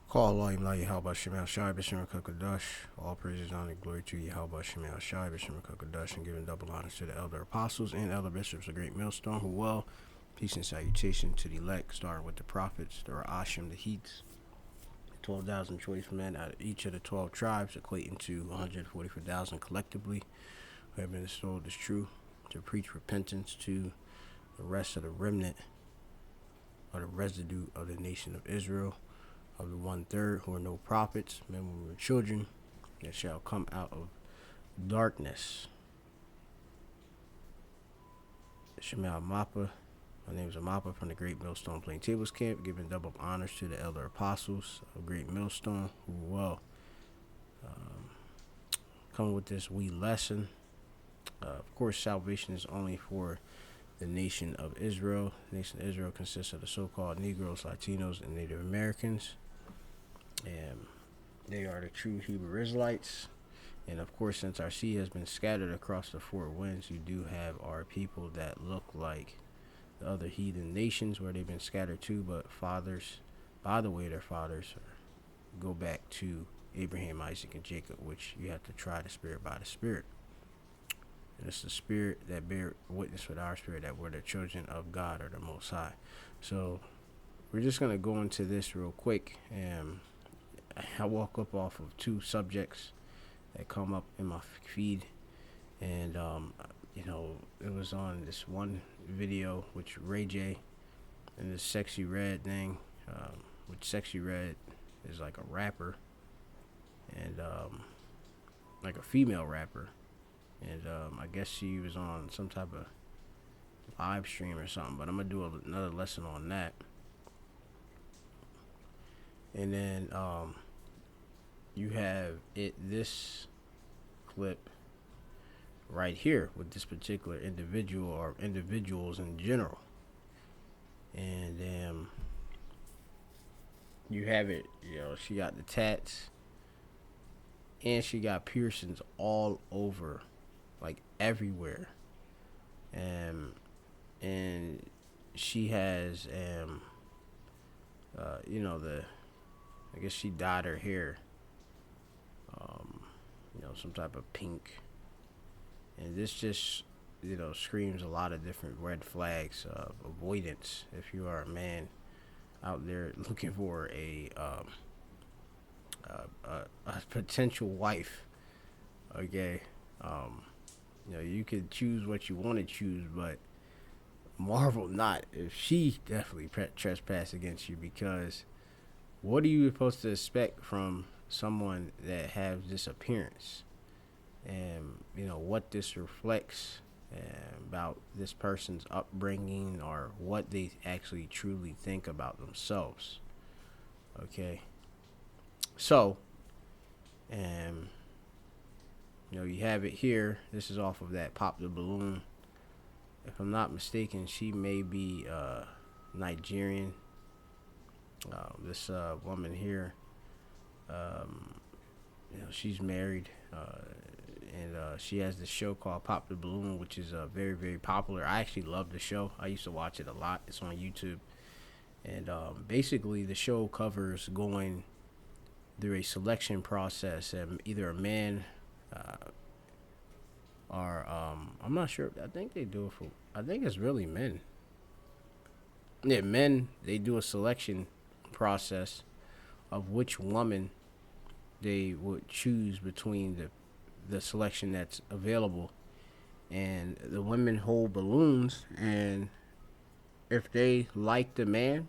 Call Allah Yahweh Shemel Shai B'Shem Kakadash. All praises, honor, and glory to Yahweh Shemel Shai B'Shem Kakadash, and giving double honors to the elder apostles and elder bishops of Great Millstone, who well. Peace and salutation to the elect, starting with the prophets, the Ra'ashim, the Heats, 12,000 choice men out of each of the 12 tribes, equating to 144,000 collectively, who have been installed as true, to preach repentance to the rest of the remnant, or the residue of the nation of Israel, of the 1/3 who are no prophets, men, women, and children, that shall come out of darkness. Shema Mappa. My name is Amapa from the Great Millstone Plaintables Camp, giving double honors to the elder apostles of Great Millstone, who well come with this wee lesson. Of course, salvation is only for the nation of Israel. The nation of Israel consists of the so-called Negroes, Latinos, and Native Americans. And they are the true Hebrew Israelites. And of course, since our seed has been scattered across the four winds, you do have our people that look like the other heathen nations where they've been scattered to, but fathers, by the way, their fathers go back to Abraham, Isaac, and Jacob, which you have to try the spirit by the spirit. And it's the spirit that bear witness with our spirit that we're the children of God or the Most High. So we're just going to go into this real quick. And I walk up off of two subjects that come up in my feed. And, it was on this one video, which Ray J and this Sexy Red thing, which Sexy Red is like a rapper and like a female rapper. And I guess she was on some type of live stream or something, but I'm going to do another lesson on that. And then you have this clip right here with this particular individual or individuals in general. And you have it, she got the tats and she got piercings all over, like everywhere. And she has I guess she dyed her hair some type of pink. And this just screams a lot of different red flags of avoidance if you are a man out there looking for a potential wife. Okay. You could choose what you want to choose, but marvel not if she definitely trespass against you, because what are you supposed to expect from someone that has this appearance? And what this reflects about this person's upbringing, or what they actually truly think about themselves. Okay. So you have it here. This is off of that Pop the Balloon. If I'm not mistaken, she may be Nigerian. This woman here, she's married, and she has this show called Pop the Balloon, which is very, very popular. I actually love the show. I used to watch it a lot. It's on YouTube. And basically, the show covers going through a selection process, and either a man or I'm not sure. I think they do it for. I think it's really men. Yeah, men. They do a selection process of which woman they would choose between the selection that's available, and the women hold balloons, and if they like the man,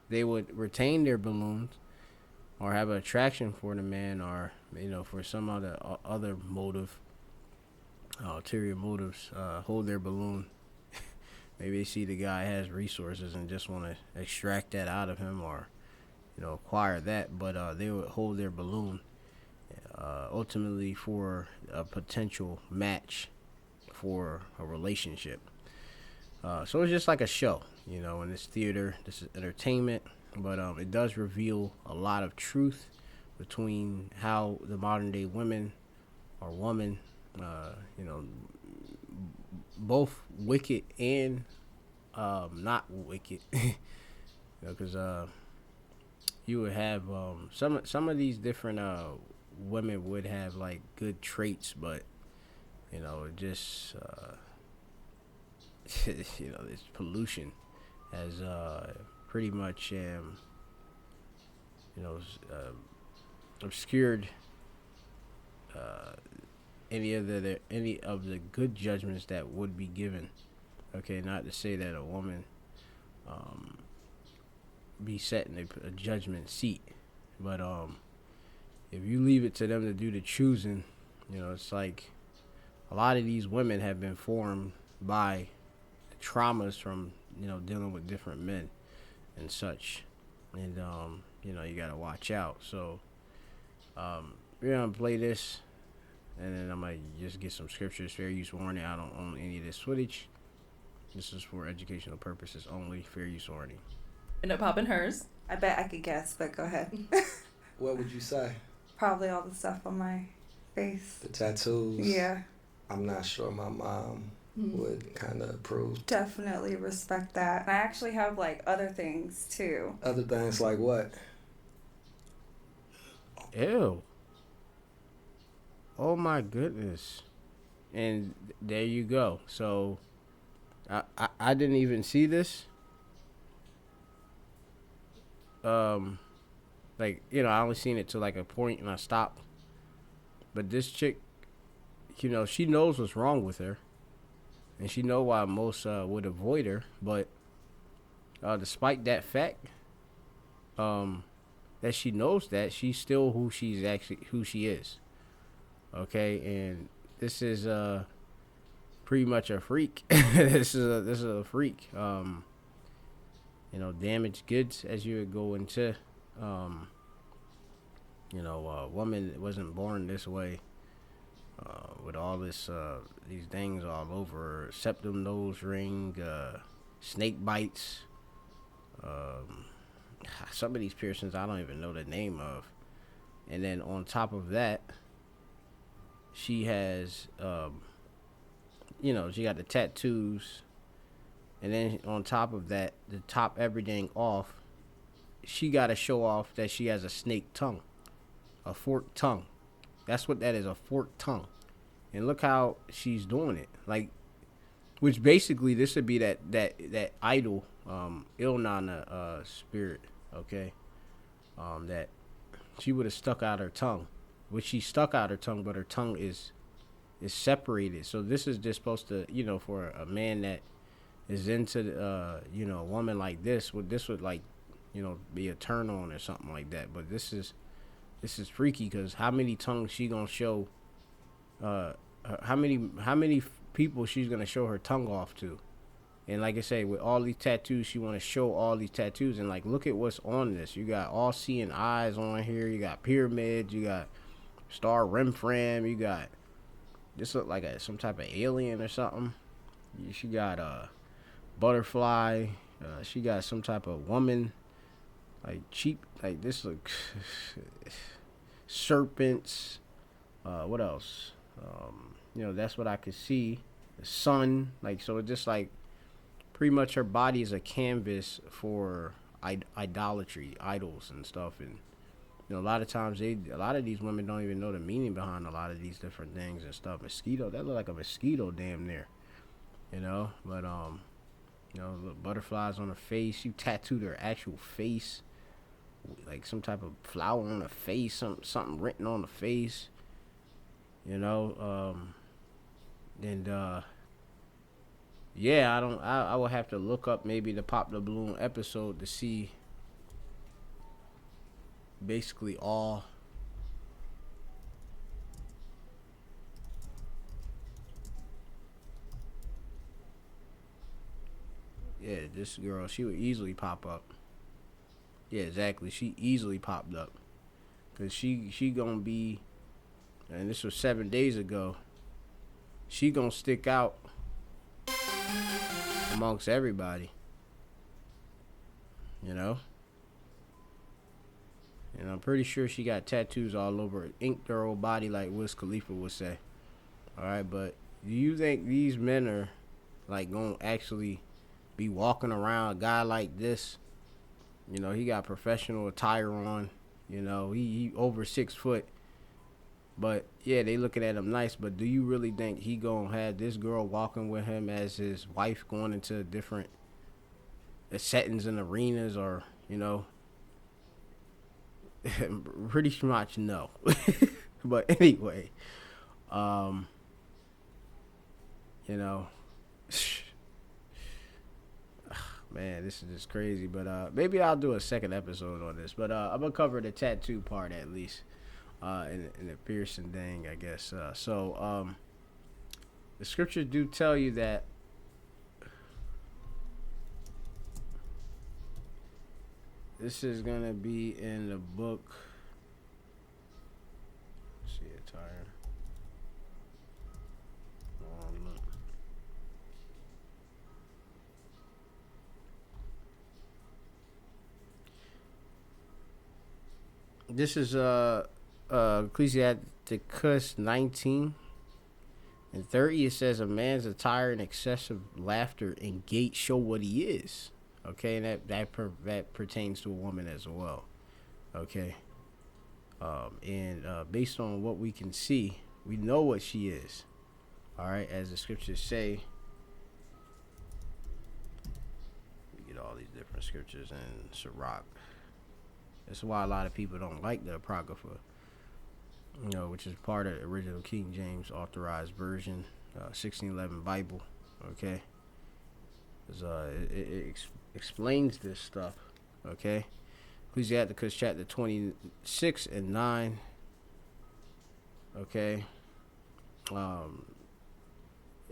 they would retain their balloons or have an attraction for the man, or for some other motive, ulterior motives, hold their balloon. Maybe they see the guy has resources and just want to extract that out of him, or acquire that, but they would hold their balloon ultimately for a potential match for a relationship. So it's just like a show, in this theater. This is entertainment, but it does reveal a lot of truth between how the modern day women or woman, both wicked and not wicked, because you would have some of these different women would have like good traits, but just this pollution has pretty much you know uh, obscured any of the good judgments that would be given. Okay, not to say that a woman um, be set in a judgment seat, but if you leave it to them to do the choosing, it's like a lot of these women have been formed by traumas from dealing with different men and such, and you gotta watch out. So we're gonna play this, and then I might just get some scriptures. Fair use warning. I don't own any of this footage. This is for educational purposes only. Fair use warning. End up popping hers. I bet I could guess, but go ahead. What would you say? Probably all the stuff on my face. The tattoos? Yeah. I'm not sure my mom would kind of approve. Definitely respect that. I actually have like other things too. Other things like what? Ew. Oh my goodness. And there you go. So I didn't even see this. Like, I only seen it to like a point and I stopped. But this chick, she knows what's wrong with her. And she know why most would avoid her. But despite that fact, that she knows that, she's still who she is. Okay, and this is pretty much a freak. This is a freak. Damaged goods, as you would go into. A woman wasn't born this way. With all these things all over her, septum nose ring, snake bites. Some of these piercings I don't even know the name of. And then on top of that, she has, she got the tattoos. And then on top of that, to top everything off, she got to show off that she has a snake tongue, a forked tongue. That's what that is, a forked tongue. And look how she's doing it. Like, which basically this would be that idol, Ilnana spirit, okay? That she would have stuck out her tongue. Which she stuck out her tongue, but her tongue is separated. So this is just supposed to, for a man that is into, a woman like this would like, be a turn on or something like that. But this is freaky, because how many tongues she gonna show? How many people she's gonna show her tongue off to? And like I say, with all these tattoos, she want to show all these tattoos. And like, look at what's on this. You got all seeing eyes on here. You got pyramids. You got star Remfram. You got, this look like some type of alien or something. She got a butterfly. She got some type of woman, like cheap, like this look. Serpents. What else? That's what I could see. The sun, like, so it's just like pretty much her body is a canvas for idolatry, idols and stuff. And a lot of times a lot of these women don't even know the meaning behind a lot of these different things and stuff. Mosquito, that look like a mosquito damn near, but little butterflies on her face. You tattooed her actual face, like some type of flower on her face, something written on the face, and yeah, I will have to look up maybe the Pop the Balloon episode to see basically all this girl, she would easily pop up. Yeah, exactly. She easily popped up. Because she gonna be, and this was 7 days ago, she gonna stick out amongst everybody. And I'm pretty sure she got tattoos all over her, inked her whole body like Wiz Khalifa would say. Alright, but do you think these men are like gonna actually be walking around a guy like this, You know, he got professional attire on. You know, he over 6 foot. But yeah, they looking at him nice. But do you really think he gonna have this girl walking with him as his wife, going into different settings and arenas, or you know? Pretty much no. But anyway, um, you know, man, this is just crazy. But maybe I'll do a second episode on this. But I'm gonna cover the tattoo part at least, and the piercing thing, I guess. The scriptures do tell you that this is gonna be in the book. Let's see, attire. Look. This is Ecclesiasticus 19 and 30. It says, "A man's attire and excessive laughter and gait show what he is." Okay, and that pertains to a woman as well. Okay, and based on what we can see, we know what she is. All right, as the scriptures say. We get all these different scriptures in Sirach. That's why a lot of people don't like the Apocrypha, you know, which is part of the original King James authorized version, 1611 Bible. Okay, because it explains this stuff. Okay, Ecclesiasticus chapter 26 and 9. Okay,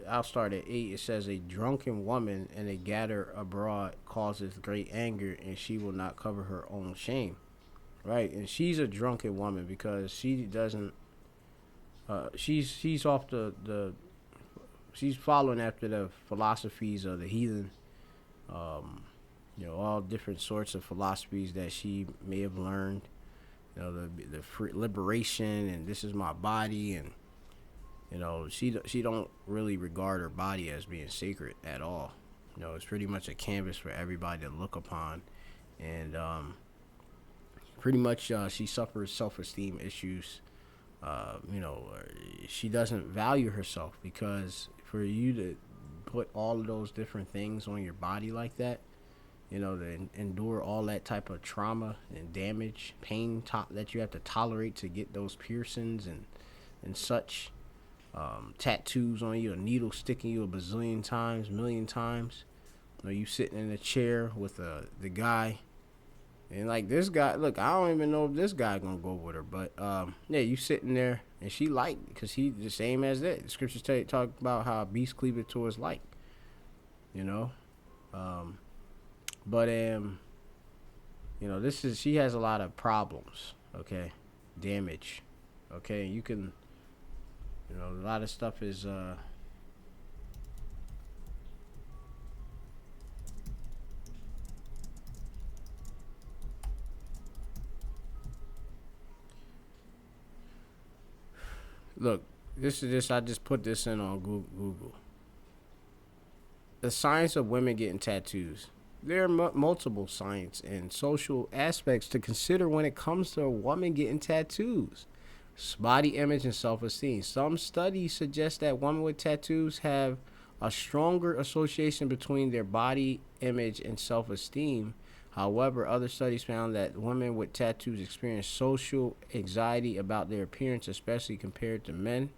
I'll start at 8. It says, "A drunken woman and a gatherer abroad causes great anger, and she will not cover her own shame." Right, and she's a drunken woman because she doesn't. She's off she's following after the philosophies of the heathen. You know, all different sorts of philosophies that she may have learned. You know, the free liberation, and this is my body, and you know, she don't really regard her body as being sacred at all. You know, it's pretty much a canvas for everybody to look upon, and pretty much she suffers self-esteem issues. You know, she doesn't value herself, because for you to put all of those different things on your body like that, you know, to endure all that type of trauma and damage, pain that you have to tolerate to get those piercings and such, tattoos on you, a needle sticking you a bazillion times, million times. You know, you sitting in a chair with the guy. And like this guy, look, I don't even know if this guy gonna go with her, but yeah, you sitting there, and she like, because he the same as that. The scriptures talk about how a beast cleaveth to his like, you know, but you know, she has a lot of problems, okay, damage, okay, you can, you know, a lot of stuff is look, I just put this in on Google. The science of women getting tattoos. There are multiple science and social aspects to consider when it comes to a woman getting tattoos. Body image and self-esteem. Some studies suggest that women with tattoos have a stronger association between their body image and self-esteem. However, other studies found that women with tattoos experience social anxiety about their appearance, especially compared to men.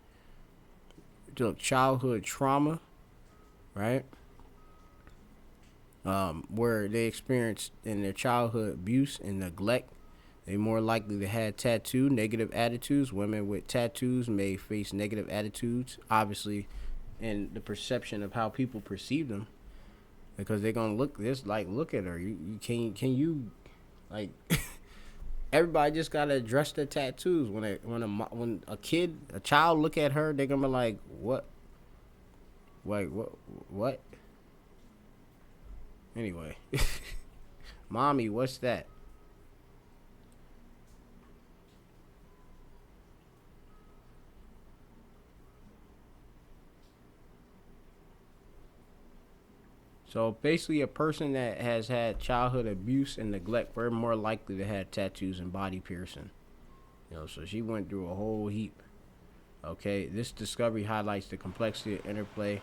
Childhood trauma, right? Where they experienced in their childhood abuse and neglect, they more likely to have negative attitudes. Women with tattoos may face negative attitudes, obviously, in the perception of how people perceive them, because they're gonna look at her. You can you like everybody just gotta address their tattoos. When a child look at her, they're gonna be like, what? Wait, what? Anyway, mommy, what's that? So basically, a person that has had childhood abuse and neglect, we're more likely to have tattoos and body piercing. So she went through a whole heap. Okay, this discovery highlights the complexity of interplay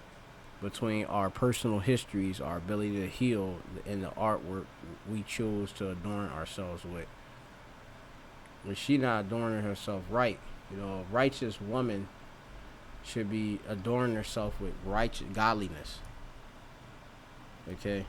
between our personal histories, our ability to heal, and the artwork we choose to adorn ourselves with. When she not adorning herself right, a righteous woman should be adorning herself with righteous godliness. Okay.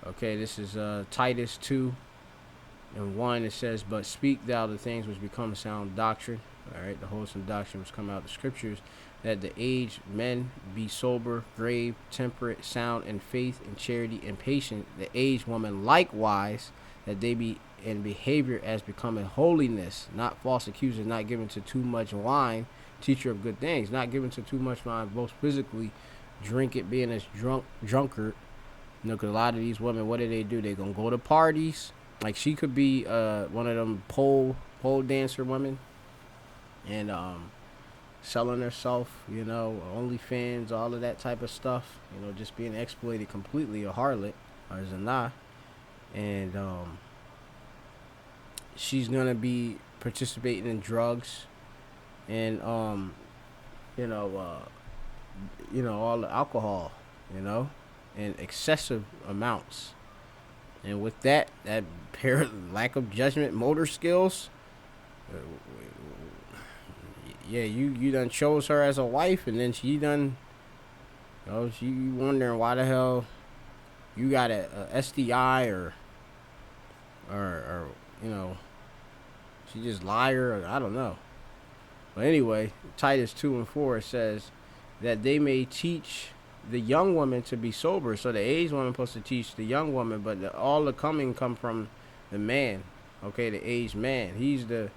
Okay, this is Titus 2:1. It says, "But speak thou the things which become sound doctrine." All right, the wholesome doctrine which come out of the scriptures, that the aged men be sober, grave, temperate, sound in faith and charity and patient. The aged woman likewise, that they be in behavior as becoming holiness, not false accusers, not given to too much wine, teacher of good things, not given to too much wine, both physically, drink it, being as drunkard. Because a lot of these women, what do? They gonna go to parties. Like she could be one of them pole dancer women, and selling herself, OnlyFans, all of that type of stuff. Just being exploited completely, a harlot or zina, and she's gonna be participating in drugs, and all the alcohol, in excessive amounts. And with that lack of judgment, motor skills, you done chose her as a wife, and then she done, she wondering why the hell you got a STI or she just liar, or I don't know. But anyway, Titus 2:4 says that they may teach the young woman to be sober. So the aged woman supposed to teach the young woman, but all the coming come from the man. Okay, the aged man. He's gonna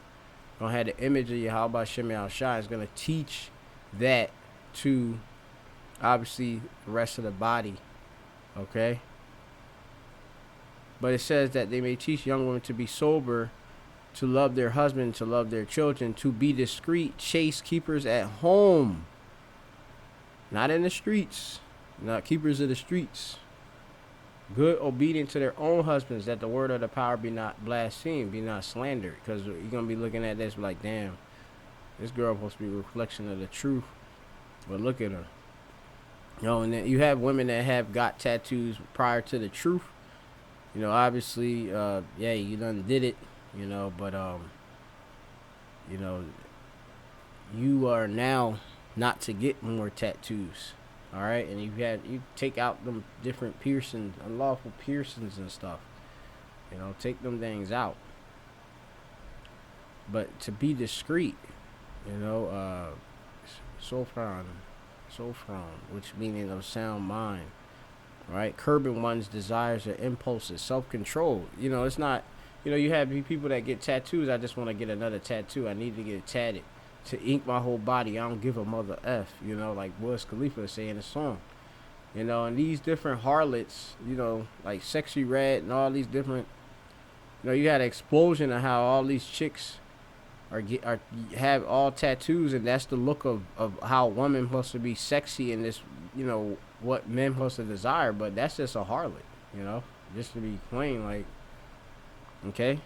have the image of Yahweh Shem Shai. Is gonna teach that to obviously the rest of the body. Okay. But it says that they may teach young women to be sober, to love their husband, to love their children, to be discreet, chaste keepers at home. Not in the streets, not keepers of the streets. Good, obedient to their own husbands, that the word of the power be not blasphemed, be not slandered. Because you're going to be looking at this like, damn, this girl supposed to be a reflection of the truth. But look at her. And then you have women that have got tattoos prior to the truth. Obviously, you done did it, but, you are now not to get more tattoos, all right? And you take out them different piercings, unlawful piercings and stuff. Take them things out. But to be discreet, sophron, which meaning of sound mind, right? Curbing one's desires or impulses, self-control. It's not, you have people that get tattoos. I just want to get another tattoo. I need to get it tatted to ink my whole body. I don't give a mother F, like Wiz Khalifa say in the song. And these different harlots, like Sexy Red and all these different, you had an explosion of how all these chicks have all tattoos, and that's the look of how women supposed to be sexy in this, what men supposed to desire, but that's just a harlot, just to be plain, like, okay?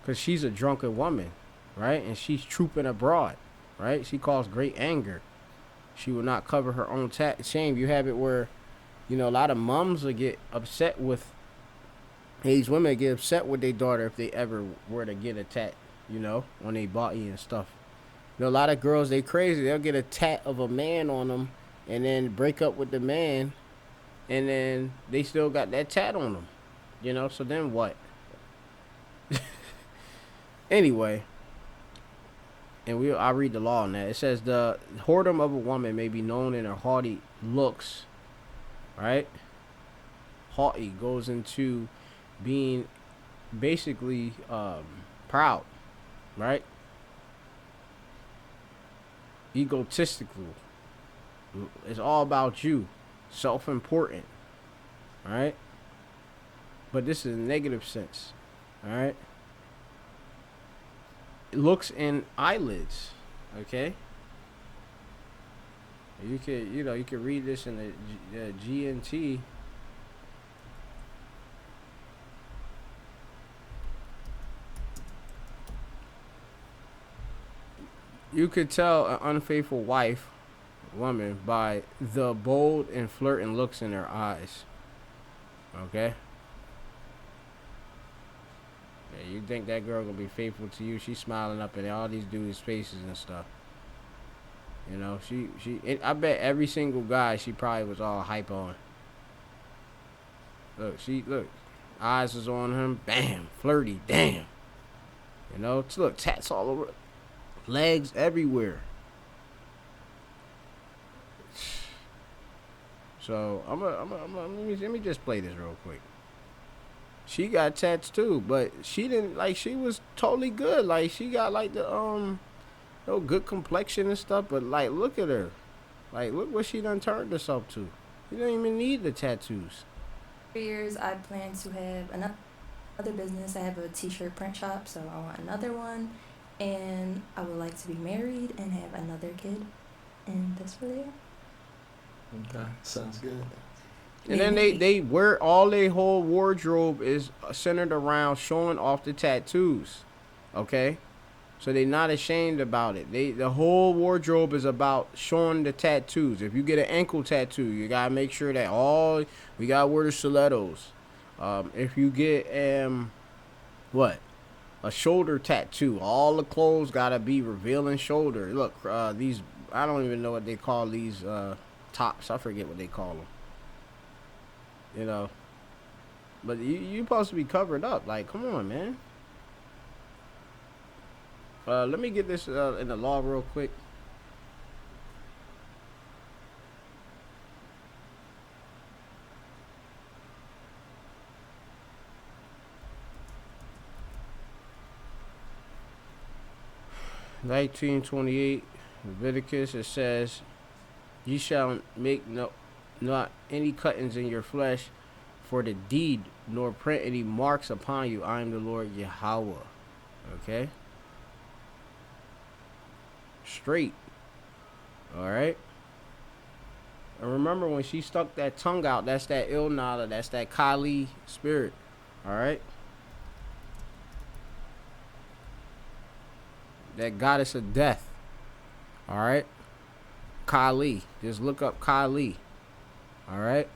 Because she's a drunken woman, right? And she's trooping abroad, right? She caused great anger. She will not cover her own shame. You have it where, a lot of moms will get upset with, aged women get upset with their daughter if they ever were to get a tat, on their body and stuff. A lot of girls, they crazy. They'll get a tat of a man on them and then break up with the man, and then they still got that tat on them, so then what? Anyway. And I'll read the law on that. It says the whoredom of a woman may be known in her haughty looks, right? Haughty goes into being basically proud, right? Egotistical. It's all about you. Self-important, all right? But this is a negative sense, all right? looks and eyelids. Okay. You could read this in the GNT. You could tell an unfaithful woman, by the bold and flirting looks in her eyes. Okay? Yeah, you think that girl gonna be faithful to you? She's smiling up in all these dudes' faces and stuff. You know, I bet every single guy she probably was all hype on. Look, eyes was on him, bam, flirty, damn. You know, look, tats all over, legs everywhere. So let me just play this real quick. She got tats too, but she didn't like. She was totally good. Like she got like the good complexion and stuff. But like, look at her. Like, look what she done turned herself to. You don't even need the tattoos. 3 years, I plan to have another business. I have a t-shirt print shop, so I want another one. And I would like to be married and have another kid. And that's really it. Okay, sounds good. And then they wear all their whole wardrobe is centered around showing off the tattoos. Okay? So they not ashamed about it. The whole wardrobe is about showing the tattoos. If you get an ankle tattoo, you gotta make sure that we gotta wear the stilettos. If you get a shoulder tattoo, all the clothes gotta be revealing shoulder. Look, these, I don't even know what they call these tops. I forget what they call them. You know, but you supposed to be covered up. Like, come on, man. Let me get this in the law real quick. (1928) Leviticus, it says, "Ye shall make not any cuttings in your flesh for the deed, nor print any marks upon you. I am the Lord Yahweh." Okay? Straight. Alright? And remember, when she stuck that tongue out, that's that Ilnala, that's that Kali spirit. Alright? That goddess of death. Alright? Kali. Just look up Kali. Alright?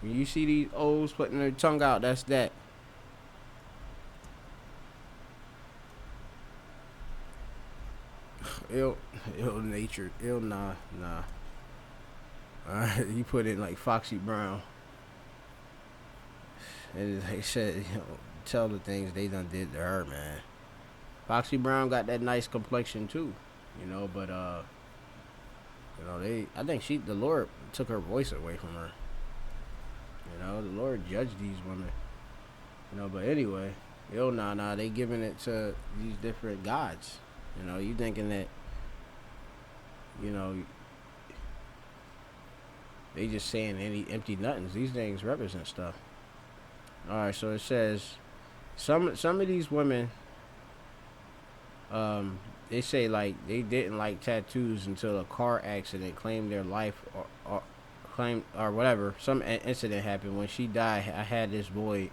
When you see these O's putting their tongue out, that's that. Ill-natured. Nah. Alright, you put it like Foxy Brown. And they said, tell the things they done did to her, man. Foxy Brown got that nice complexion too, but I think the Lord took her voice away from her. The Lord judged these women. But anyway, they giving it to these different gods. You thinking that, they just saying any empty nothings. These things represent stuff. Alright, so it says some of these women, they say like they didn't like tattoos until a car accident claimed their life or whatever. Some incident happened. When she died, I had this void,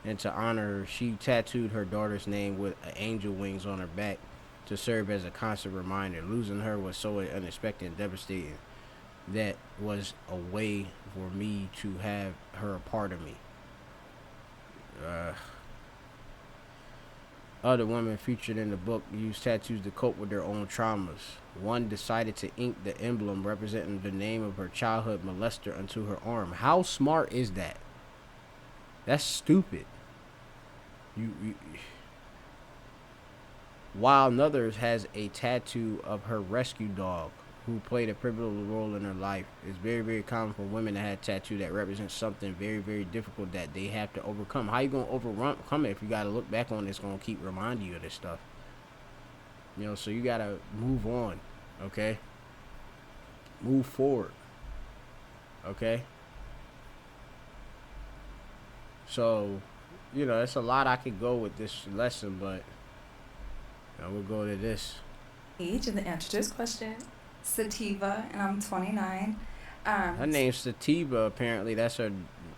and to honor her, she tattooed her daughter's name with angel wings on her back to serve as a constant reminder. Losing her was so unexpected and devastating. That was a way for me to have her a part of me. Other women featured in the book used tattoos to cope with their own traumas. One decided to ink the emblem representing the name of her childhood molester onto her arm. How smart is that? That's stupid. While another has a tattoo of her rescue dog, who played a pivotal role in her life. It's very, very common for women to have a tattoo that represents something very, very difficult that they have to overcome. How you gonna overcome it if you gotta look back on it? It's gonna keep reminding you of this stuff. So you gotta move on, okay? Move forward, okay? So, it's a lot I could go with this lesson, but we'll go to this. Age and the answer to this question. Sativa, and I'm 29. Her name's Sativa. Apparently, that's her.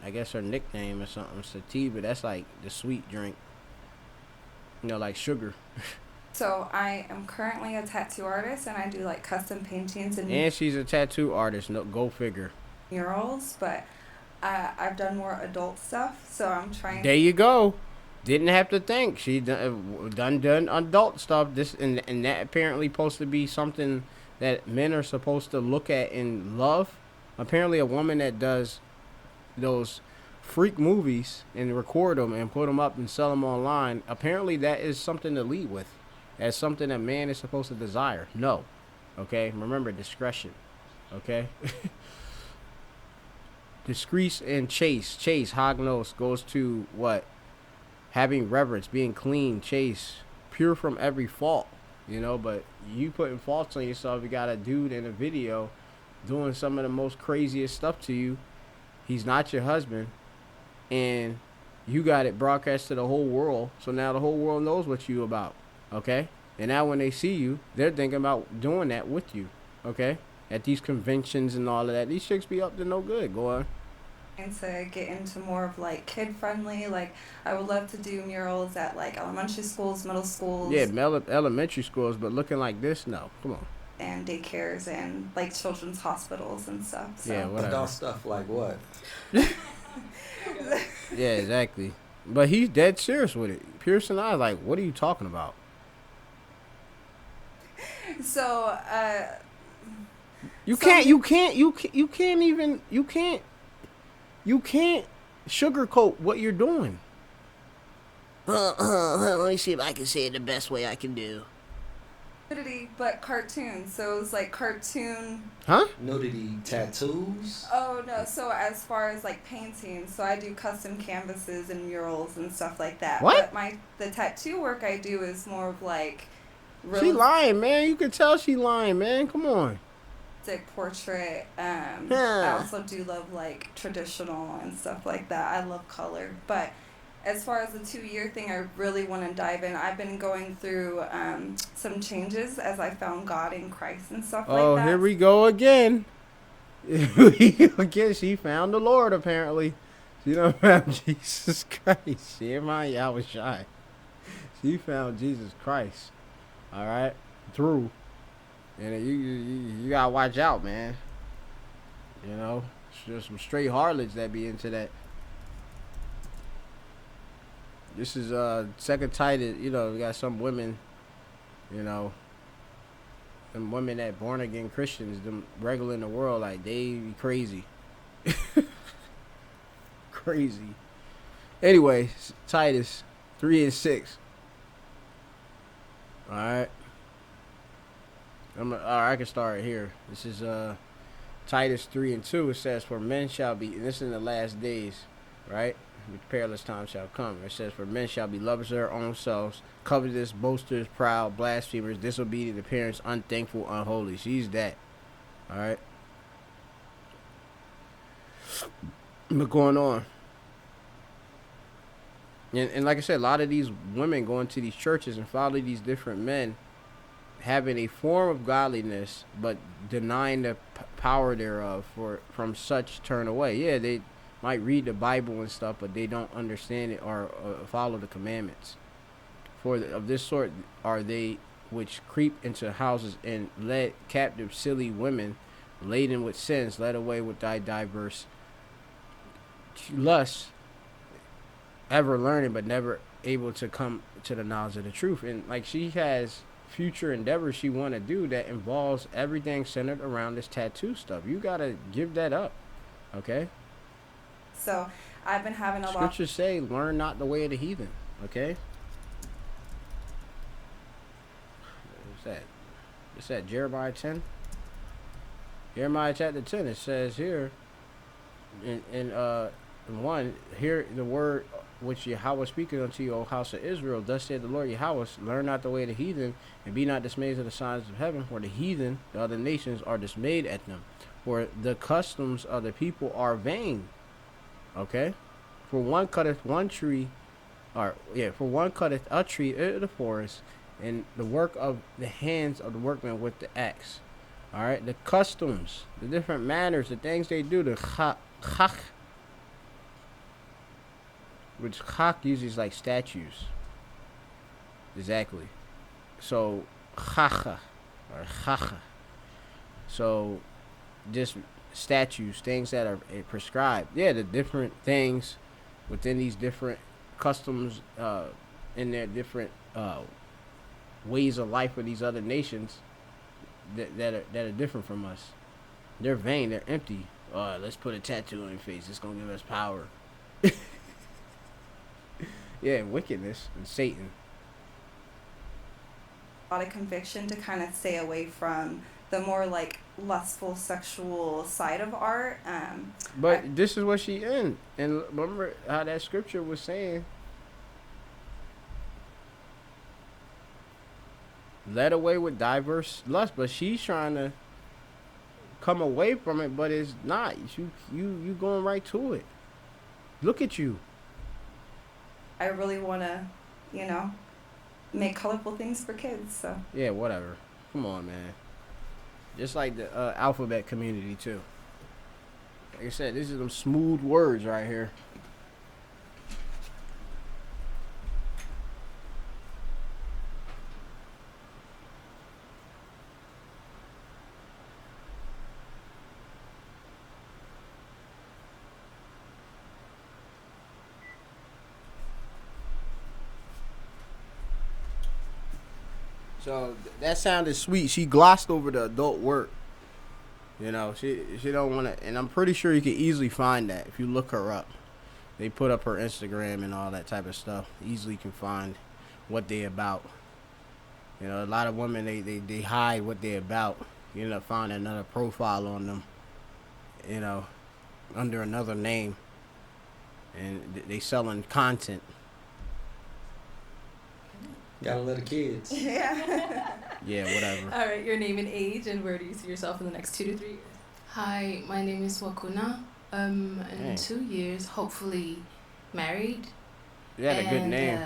I guess her nickname or something. Sativa. That's like the sweet drink. Like sugar. So I am currently a tattoo artist, and I do like custom paintings And she's a tattoo artist. No, go figure. murals. But I've done more adult stuff, so I'm trying. There you go. Didn't have to think. She done adult stuff. And that apparently supposed to be something that men are supposed to look at and love. Apparently, a woman that does those freak movies and record them and put them up and sell them online. Apparently, that is something to lead with, as something a man is supposed to desire. No, okay. Remember, discretion. Okay. Discreet and chaste. Hognos goes to what? Having reverence, being clean, chaste, pure from every fault, but you putting faults on yourself. You got a dude in a video doing some of the most craziest stuff to you. He's not your husband, and you got it broadcast to the whole world. So now the whole world knows what you about, okay? And now when they see you, they're thinking about doing that with you, okay? At these conventions and all of that. These chicks be up to no good. Go on. To get into more of like kid friendly. Like I would love to do murals at like elementary schools, middle schools. Yeah, elementary schools, but looking like this, no. Come on. And daycares and like children's hospitals and stuff. So. Yeah, whatever. Adult stuff like what? Yeah, exactly. But he's dead serious with it. Pierce and I like, what are you talking about? So, You can't sugarcoat what you're doing. Let me see if I can say it the best way I can do. nudity, but cartoons. So it was like cartoon. Huh? Nudity tattoos? Oh no! So as far as like painting, so I do custom canvases and murals and stuff like that. What? But the tattoo work I do is more of like. She lying, man. You can tell she lying, man. Come on. Portrait. I also do love like traditional and stuff like that. I love color, but as far as the 2-year thing, I really want to dive in. I've been going through some changes as I found God in Christ and stuff like that. Oh, here we go again. Again, she found the Lord apparently. She don't found Jesus Christ. She I was shy. She found Jesus Christ. All right, through. And you gotta watch out, man. There's some straight harlots that be into that. This is second Titus. We got some women. Them women that born again Christians, them regular in the world, like they be crazy. Crazy. Anyway, Titus 3 and 6. All right. I can start here. This is Titus 3 and 2. It says, "For men shall be," and this is in the last days, right? Which perilous time shall come. It says, "For men shall be lovers of their own selves, covetous, boasters, proud, blasphemers, disobedient to parents, unthankful, unholy." She's that. All right. But going on. And like I said, a lot of these women go into these churches and follow these different men, having a form of godliness, but denying the power thereof. From such turn away. Yeah, they might read the Bible and stuff, but they don't understand it or follow the commandments. Of this sort are they which creep into houses and led captive silly women, laden with sins, led away with thy diverse lusts, ever learning but never able to come to the knowledge of the truth. And like she has future endeavors she want to do that involves everything centered around this tattoo stuff. You gotta give that up, okay? So I've been having a lot. Scriptures say, "Learn not the way of the heathen." Okay. What's that? What's that? Jeremiah 10. Jeremiah chapter 10. It says here, in 1, hear the word which Yahweh speaketh unto you, O house of Israel. Thus saith the Lord Yahweh, learn not the way of the heathen, and be not dismayed at the signs of heaven, for the heathen, the other nations, are dismayed at them. For the customs of the people are vain. Okay? For one cutteth one tree or yeah, for one cutteth a tree of the forest, and the work of the hands of the workman with the axe. All right, the customs, the different manners, the things they do, the chach, which chach usually is like statues. Exactly. So chacha or chacha. So just statues, things that are prescribed. Yeah, the different things within these different customs, in their different ways of life of these other nations that are different from us. They're vain. They're empty. Let's put a tattoo on your face. It's gonna give us power. Yeah, wickedness and Satan. A lot of conviction to kind of stay away from the more like lustful sexual side of art. But this is what she in. And remember how that scripture was saying, led away with diverse lust, but she's trying to come away from it, but it's not. You going right to it. Look at you. I really want to, you know, make colorful things for kids. So Yeah, whatever. Come on, man. Just like the alphabet community too. Like I said, these are some smooth words right here. So that sounded sweet. She glossed over the adult work. You know, she don't want to, and I'm pretty sure you can easily find that if you look her up. They put up her Instagram and all that type of stuff. Easily can find what they about. You know, a lot of women they hide what they about. You end up finding another profile on them. You know, under another name, and they selling content. Gotta let the kids. yeah. Yeah, whatever. All right, your name and age, and where do you see yourself in the next 2 to 3 years? Hi, my name is Wakuna. In Hey. 2 years, hopefully married. You had a good name.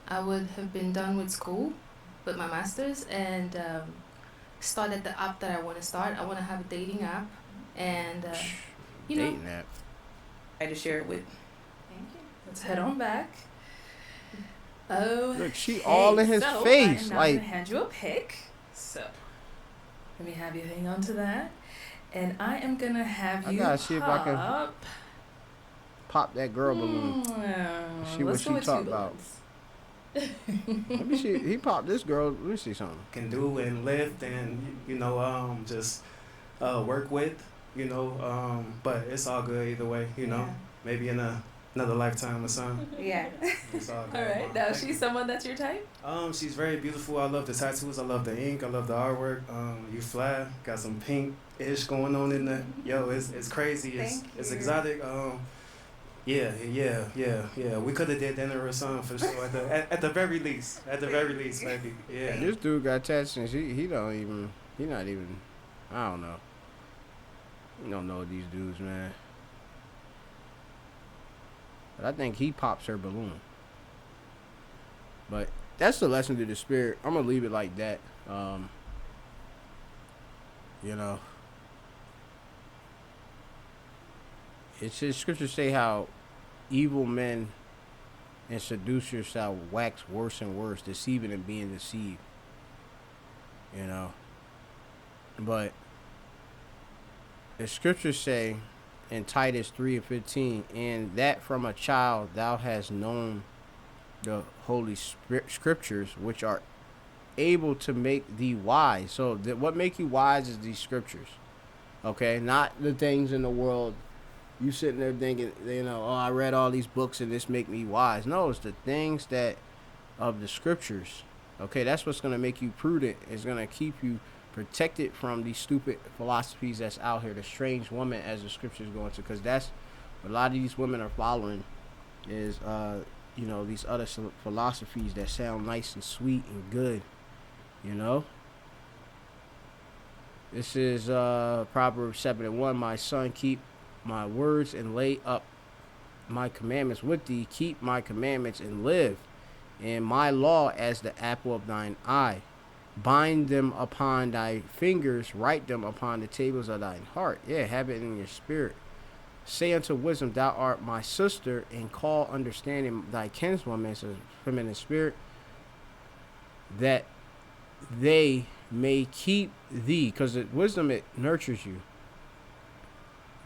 I would have been done with school with my master's and started the app that I want to start. I want to have a dating app and, you know, Dating app. I to share it with. Thank you. Let's head on back. Oh, Look, she all in his face. I'm now Like, gonna hand you a pick. So, let me have you hang on to that, and I am gonna have I you gotta see if I can pop. pop that girl balloon. See what Let's she go with talk 2 about. balloons. Let me see. He popped this girl. Let me see something. Can do and lift and just work with, but it's all good either way, maybe in another lifetime or something. Yeah. It's all All good. right, now she's someone that's your type. She's very beautiful. I love the tattoos. I love the ink. I love the artwork. You fly. Got some pink-ish going on in there. Yo, it's crazy. It's Thank it's you. exotic. Yeah. We could have did dinner or something for sure. At the very least. At the very least, maybe. Yeah. And this dude got tattoos. He not even. I don't know. You don't know these dudes, man. But I think he pops her balloon. But that's the lesson to the spirit. I'm gonna leave it like that. You know, it's his scriptures say how evil men and seducers shall wax worse and worse, deceiving and being deceived. You know, but the scriptures say in Titus 3:15, and that from a child thou hast known the holy scriptures, which are able to make thee wise. So what make you wise is these scriptures, okay? Not the things in the world. You sitting there thinking, I read all these books and this make me wise. No, it's the things that of the scriptures, okay? That's what's gonna make you prudent. It's gonna keep you protected from these stupid philosophies that's out here, the strange woman, as the scriptures go into, because that's what a lot of these women are following is these other philosophies that sound nice and sweet and good. This is Proverbs 7:1. My son, keep my words and lay up my commandments with thee, keep my commandments and live, and my law as the apple of thine eye. Bind them upon thy fingers, write them upon the tables of thine heart. Yeah, have it in your spirit. Say unto wisdom, thou art my sister, and call understanding thy kinswoman, as a feminine spirit, that they may keep thee, because wisdom, it nurtures you.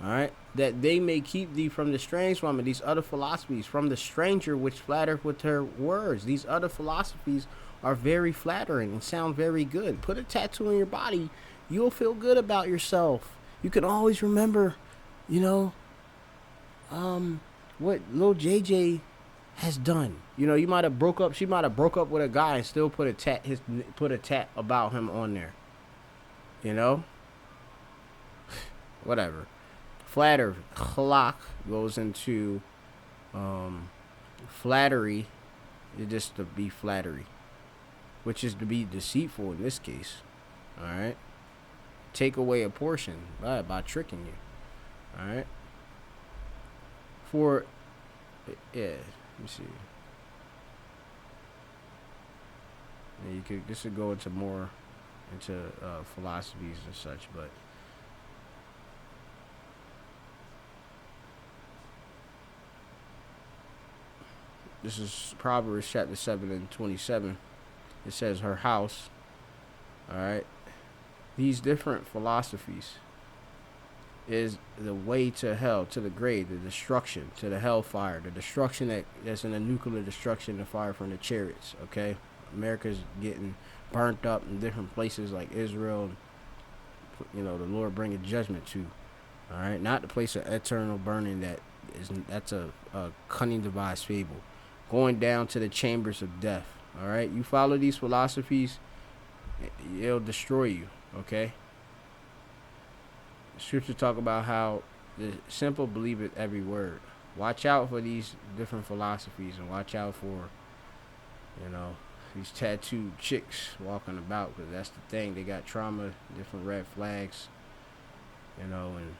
All right, that they may keep thee from the strange woman, these other philosophies, from the stranger which flattereth with her words. These other philosophies are very flattering and sound very good. Put a tattoo on your body, you'll feel good about yourself. You can always remember, you know, what little JJ has done. You know, you might have broke up. She might have broke up with a guy and still put a tat about him on there. You know, whatever. Flatter, chalak, goes into flattery. It's just to be flattery, which is to be deceitful in this case. All right, take away a portion by tricking you. All right. For yeah, let me see. Yeah, you could. This would go into more into philosophies and such, but. This is Proverbs chapter 7 and 27. It says her house. All right. These different philosophies is the way to hell, to the grave, the destruction, to the hellfire, the destruction that's in the nuclear destruction, the fire from the chariots. Okay. America's getting burnt up in different places like Israel. You know, the Lord bringing judgment to. All right. Not the place of eternal burning that's a cunning devised fable. Going down to the chambers of death. All right, you follow these philosophies, it'll destroy you. Okay. Scripture talk about how the simple believeth every word. Watch out for these different philosophies, and watch out for, you know, these tattooed chicks walking about, because that's the thing. They got trauma, different red flags, you know, and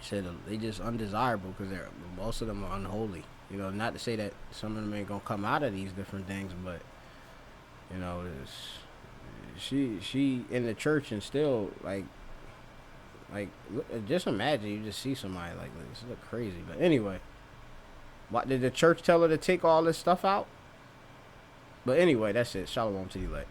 he said they just undesirable because most of them are unholy. You know, not to say that some of them ain't gonna come out of these different things, but you know, she in the church and still like just imagine you just see somebody like this. This look crazy, but anyway, what did the church tell her to take all this stuff out? But anyway, that's it. Shalom to you, like.